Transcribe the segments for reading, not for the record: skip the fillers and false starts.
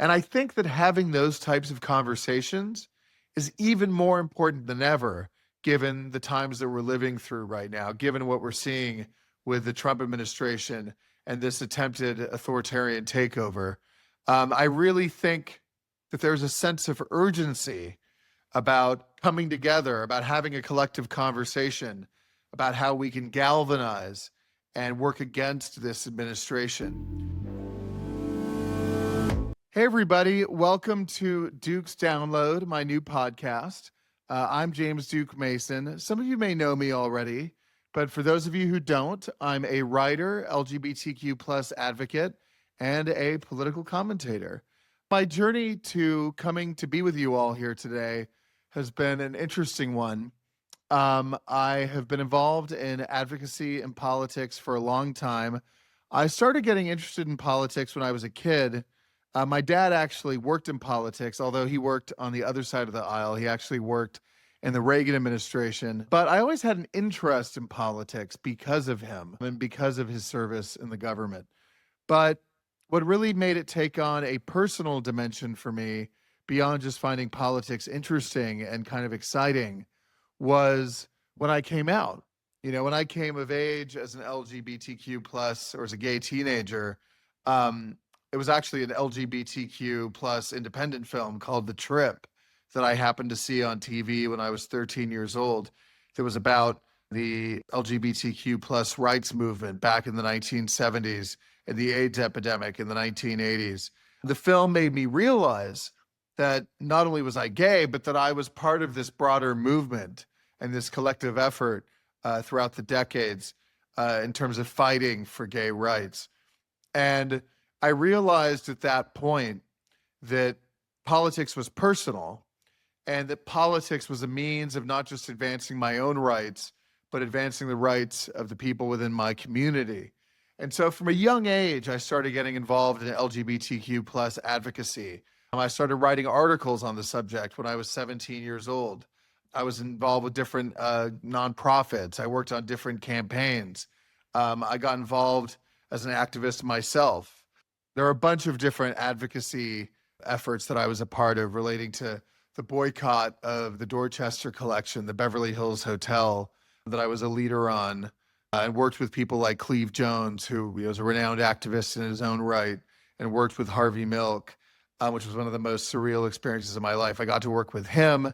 And I think that having those types of conversations is even more important than ever, given the times that we're living through right now, given what we're seeing with the Trump administration and this attempted authoritarian takeover. I really think that there's a sense of urgency about coming together, about having a collective conversation about how we can galvanize and work against this administration. Hey, everybody. Welcome to Duke's Download, my new podcast. I'm James Duke Mason. Some of you may know me already, but for those of you who don't, I'm a writer, LGBTQ plus advocate, and a political commentator. My journey to coming to be with you all here today has been an interesting one. I have been involved in advocacy and politics for a long time. I started getting interested in politics when I was a kid. My dad actually worked in politics, although he worked on the other side of the aisle. He actually worked in the Reagan administration. But I always had an interest in politics because of him and because of his service in the government. But what really made it take on a personal dimension for me, beyond just finding politics interesting and kind of exciting, was when I came out. When I came of age as an LGBTQ plus or as a gay teenager, um, it was actually an LGBTQ plus independent film called The Trip that I happened to see on TV when I was 13 years old. That was about the LGBTQ plus rights movement back in the 1970s and the AIDS epidemic in the 1980s. The film made me realize that not only was I gay, but that I was part of this broader movement and this collective effort throughout the decades in terms of fighting for gay rights. And I realized at that point that politics was personal and that politics was a means of not just advancing my own rights, but advancing the rights of the people within my community. And so from a young age, I started getting involved in LGBTQ plus advocacy. I started writing articles on the subject when I was 17 years old. I was involved with different nonprofits. I worked on different campaigns. I got involved as an activist myself. There are a bunch of different advocacy efforts that I was a part of relating to the boycott of the Dorchester collection, the Beverly Hills Hotel, that I was a leader on, and worked with people like Cleve Jones, who was a renowned activist in his own right, and worked with Harvey Milk, which was one of the most surreal experiences of my life. I got to work with him.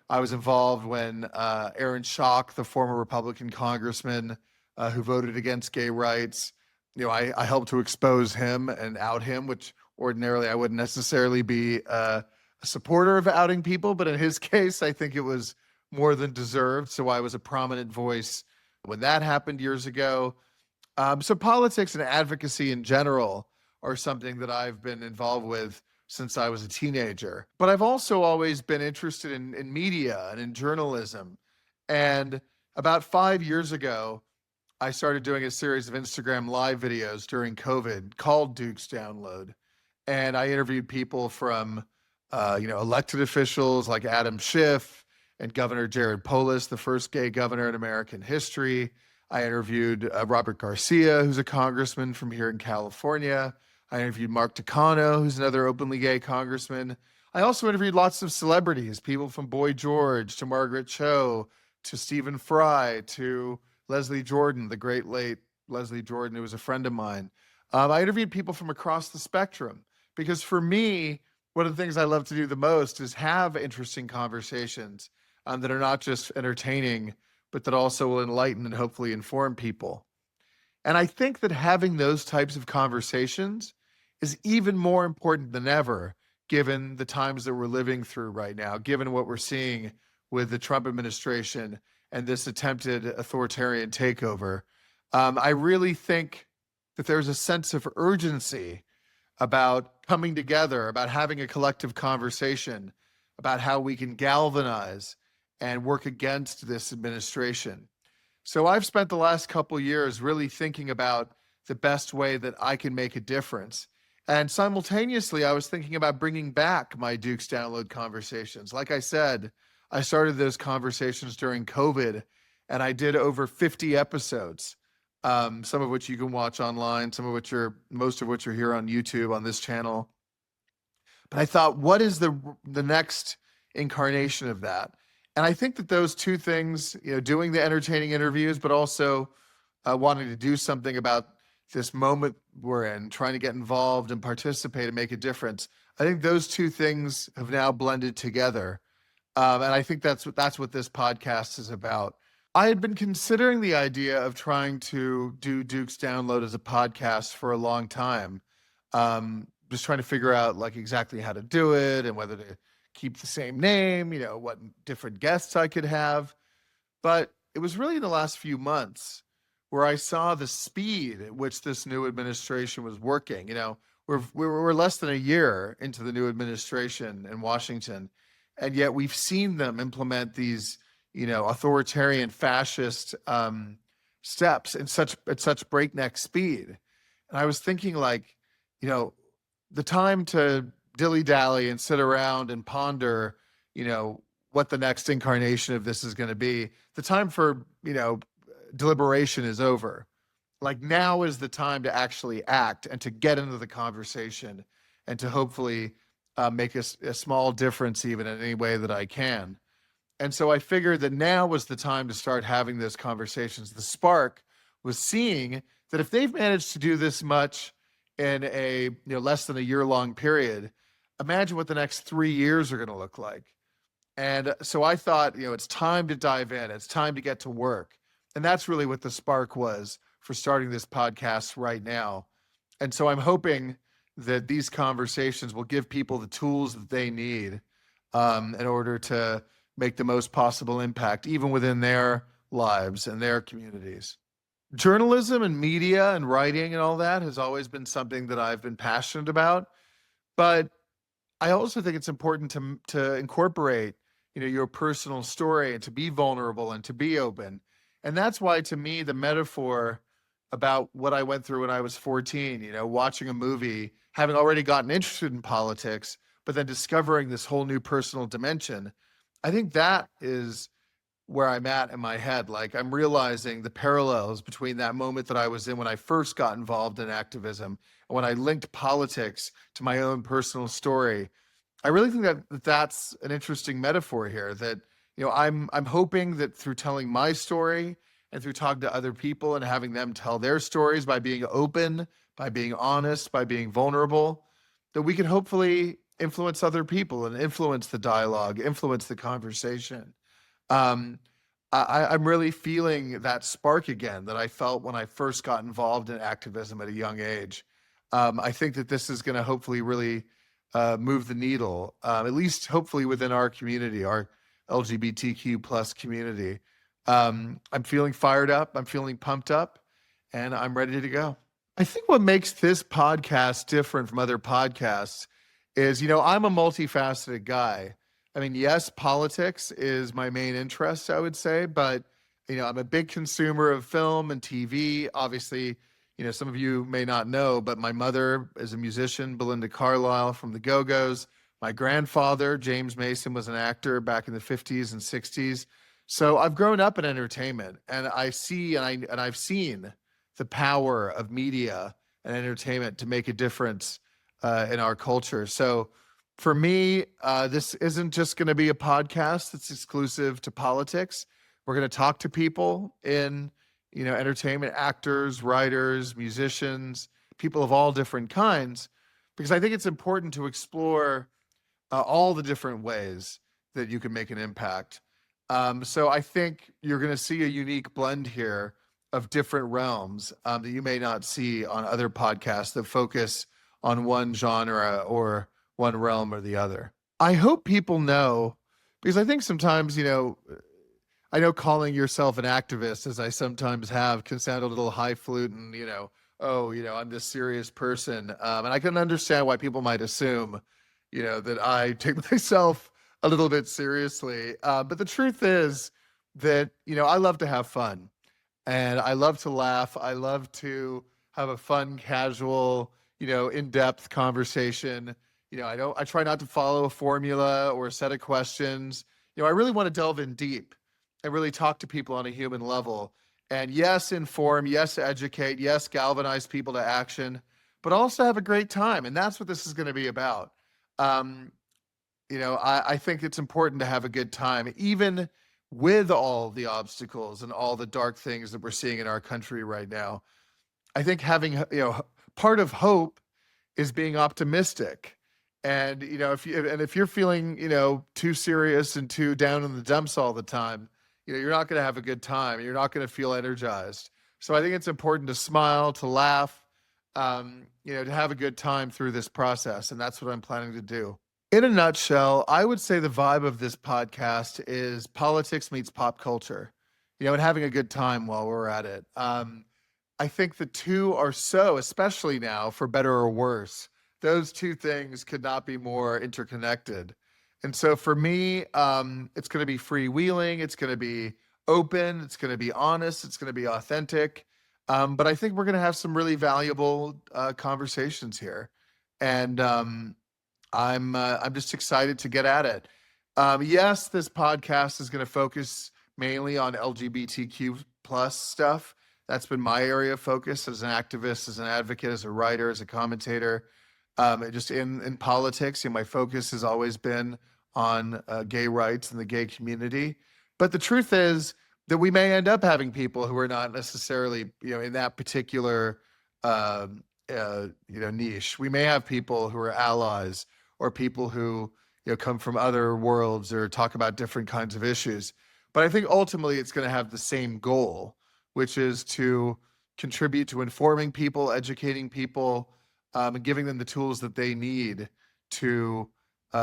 I was involved when Aaron Schock, the former Republican congressman who voted against gay rights, I helped to expose him and out him, which ordinarily I wouldn't necessarily be a supporter of outing people, but in his case, I think it was more than deserved. So I was a prominent voice when that happened years ago. So politics and advocacy in general are something that I've been involved with since I was a teenager. But I've also always been interested in media and in journalism. And about 5 years ago, I started doing a series of Instagram live videos during COVID called Duke's Download. And I interviewed people from, elected officials like Adam Schiff and Governor Jared Polis, the first gay governor in American history. I interviewed Robert Garcia, who's a congressman from here in California. I interviewed Mark Takano, who's another openly gay congressman. I also interviewed lots of celebrities, people from Boy George to Margaret Cho to Stephen Fry to Leslie Jordan, the great late Leslie Jordan, who was a friend of mine. I interviewed people from across the spectrum because for me, one of the things I love to do the most is have interesting conversations that are not just entertaining, but that also will enlighten and hopefully inform people. And I think that having those types of conversations is even more important than ever, given the times that we're living through right now, given what we're seeing with the Trump administration and this attempted authoritarian takeover. I really think that there's a sense of urgency about coming together, about having a collective conversation about how we can galvanize and work against this administration. So I've spent the last couple years really thinking about the best way that I can make a difference. And simultaneously, I was thinking about bringing back my Duke's Download conversations. Like I said, I started those conversations during COVID, and I did over 50 episodes, some of which you can watch online, most of which are here on YouTube on this channel. But I thought, what is the next incarnation of that? And I think that those two things, doing the entertaining interviews, but also wanting to do something about this moment we're in, trying to get involved and participate and make a difference. I think those two things have now blended together. And I think that's what this podcast is about. I had been considering the idea of trying to do Duke's Download as a podcast for a long time. Just trying to figure out like exactly how to do it and whether to keep the same name, what different guests I could have. But it was really in the last few months where I saw the speed at which this new administration was working. We're less than a year into the new administration in Washington, and yet we've seen them implement these, authoritarian fascist steps in such breakneck speed. And I was thinking, like, you know, the time to dilly dally and sit around and ponder, what the next incarnation of this is going to be. The time for, deliberation is over. Like now is the time to actually act and to get into the conversation and to hopefully make a small difference even in any way that I can. And so I figured that now was the time to start having those conversations. The spark was seeing that if they've managed to do this much in a less than a year long period, imagine what the next 3 years are going to look like. And so I thought, it's time to dive in. It's time to get to work. And that's really what the spark was for starting this podcast right now. And so I'm hoping that these conversations will give people the tools that they need in order to make the most possible impact, even within their lives and their communities. Journalism and media and writing and all that has always been something that I've been passionate about. But I also think it's important to incorporate, your personal story and to be vulnerable and to be open. And that's why, to me, the metaphor about what I went through when I was 14, watching a movie, having already gotten interested in politics, but then discovering this whole new personal dimension, I think that is where I'm at in my head. Like I'm realizing the parallels between that moment that I was in when I first got involved in activism and when I linked politics to my own personal story. I really think that that's an interesting metaphor here. That I'm hoping that through telling my story and through talking to other people and having them tell their stories by being open, by being honest, by being vulnerable, that we can hopefully influence other people and influence the dialogue, influence the conversation. Um, I'm really feeling that spark again that I felt when I first got involved in activism at a young age. I think that this is going to hopefully really move the needle, at least hopefully within our community, our LGBTQ plus community. I'm feeling fired up. I'm feeling pumped up, and I'm ready to go. I think what makes this podcast different from other podcasts is, I'm a multifaceted guy. I mean, yes, politics is my main interest, I would say, but I'm a big consumer of film and TV. Obviously, some of you may not know, but my mother is a musician, Belinda Carlisle from the Go-Go's. My grandfather, James Mason, was an actor back in the 50s and 60s. So I've grown up in entertainment, and I see and I've seen the power of media and entertainment to make a difference in our culture. So for me, this isn't just going to be a podcast that's exclusive to politics. We're going to talk to people in, entertainment, actors, writers, musicians, people of all different kinds, because I think it's important to explore all the different ways that you can make an impact. So I think you're going to see a unique blend here of different realms that you may not see on other podcasts that focus on one genre or one realm or the other. I hope people know, because I think sometimes, I know calling yourself an activist, as I sometimes have, can sound a little highfalutin, oh, I'm this serious person. And I can understand why people might assume, that I take myself a little bit seriously. But the truth is that, I love to have fun and I love to laugh. I love to have a fun, casual, in-depth conversation. I try not to follow a formula or a set of questions. I really want to delve in deep and really talk to people on a human level. And yes, inform, yes, educate, yes, galvanize people to action, but also have a great time. And that's what this is going to be about. Um, I think it's important to have a good time, even with all the obstacles and all the dark things that we're seeing in our country right now. I think having, part of hope is being optimistic. And, if you're feeling, too serious and too down in the dumps all the time, you're not going to have a good time. You're not going to feel energized. So I think it's important to smile, to laugh, to have a good time through this process. And that's what I'm planning to do. In a nutshell, I would say the vibe of this podcast is politics meets pop culture, and having a good time while we're at it. I think the two are so, especially now, for better or worse, those two things could not be more interconnected. And so for me, it's going to be freewheeling, it's going to be open, it's going to be honest, it's going to be authentic. But I think we're going to have some really valuable conversations here. And I'm just excited to get at it. Yes, this podcast is going to focus mainly on LGBTQ plus stuff. That's been my area of focus as an activist, as an advocate, as a writer, as a commentator. Just in politics, my focus has always been on gay rights and the gay community. But the truth is that we may end up having people who are not necessarily, in that particular, niche. We may have people who are allies or people who, come from other worlds or talk about different kinds of issues. But I think ultimately it's going to have the same goal, which is to contribute to informing people, educating people, and giving them the tools that they need to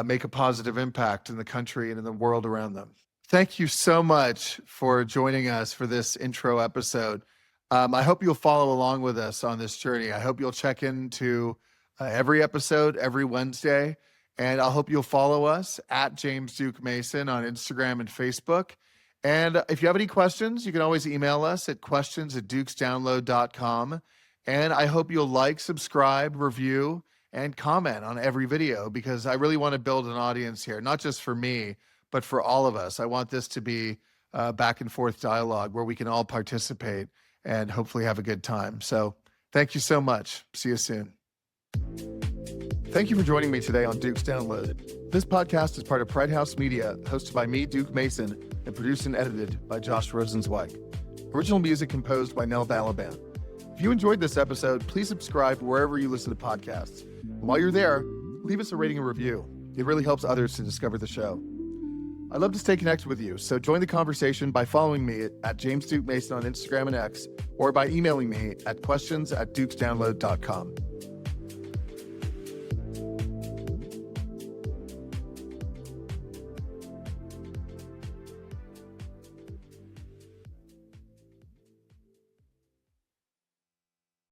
make a positive impact in the country and in the world around them. Thank you so much for joining us for this intro episode. I hope you'll follow along with us on this journey. I hope you'll check into every episode every Wednesday, and I hope you'll follow us at James Duke Mason on Instagram and Facebook. And if you have any questions, you can always email us at questions@dukesdownload.com. And I hope you'll like, subscribe, review, and comment on every video, because I really want to build an audience here, not just for me, but for all of us. I want this to be back and forth dialogue where we can all participate and hopefully have a good time. So thank you so much. See you soon. Thank you for joining me today on Duke's Download. This podcast is part of Pride House Media, hosted by me, Duke Mason, and produced and edited by Josh Rosenzweig. Original music composed by Nell Balaban. If you enjoyed this episode, please subscribe wherever you listen to podcasts. And while you're there, leave us a rating and review. It really helps others to discover the show. I'd love to stay connected with you, so join the conversation by following me at James Duke Mason on Instagram and X, or by emailing me at questions@dukesdownload.com.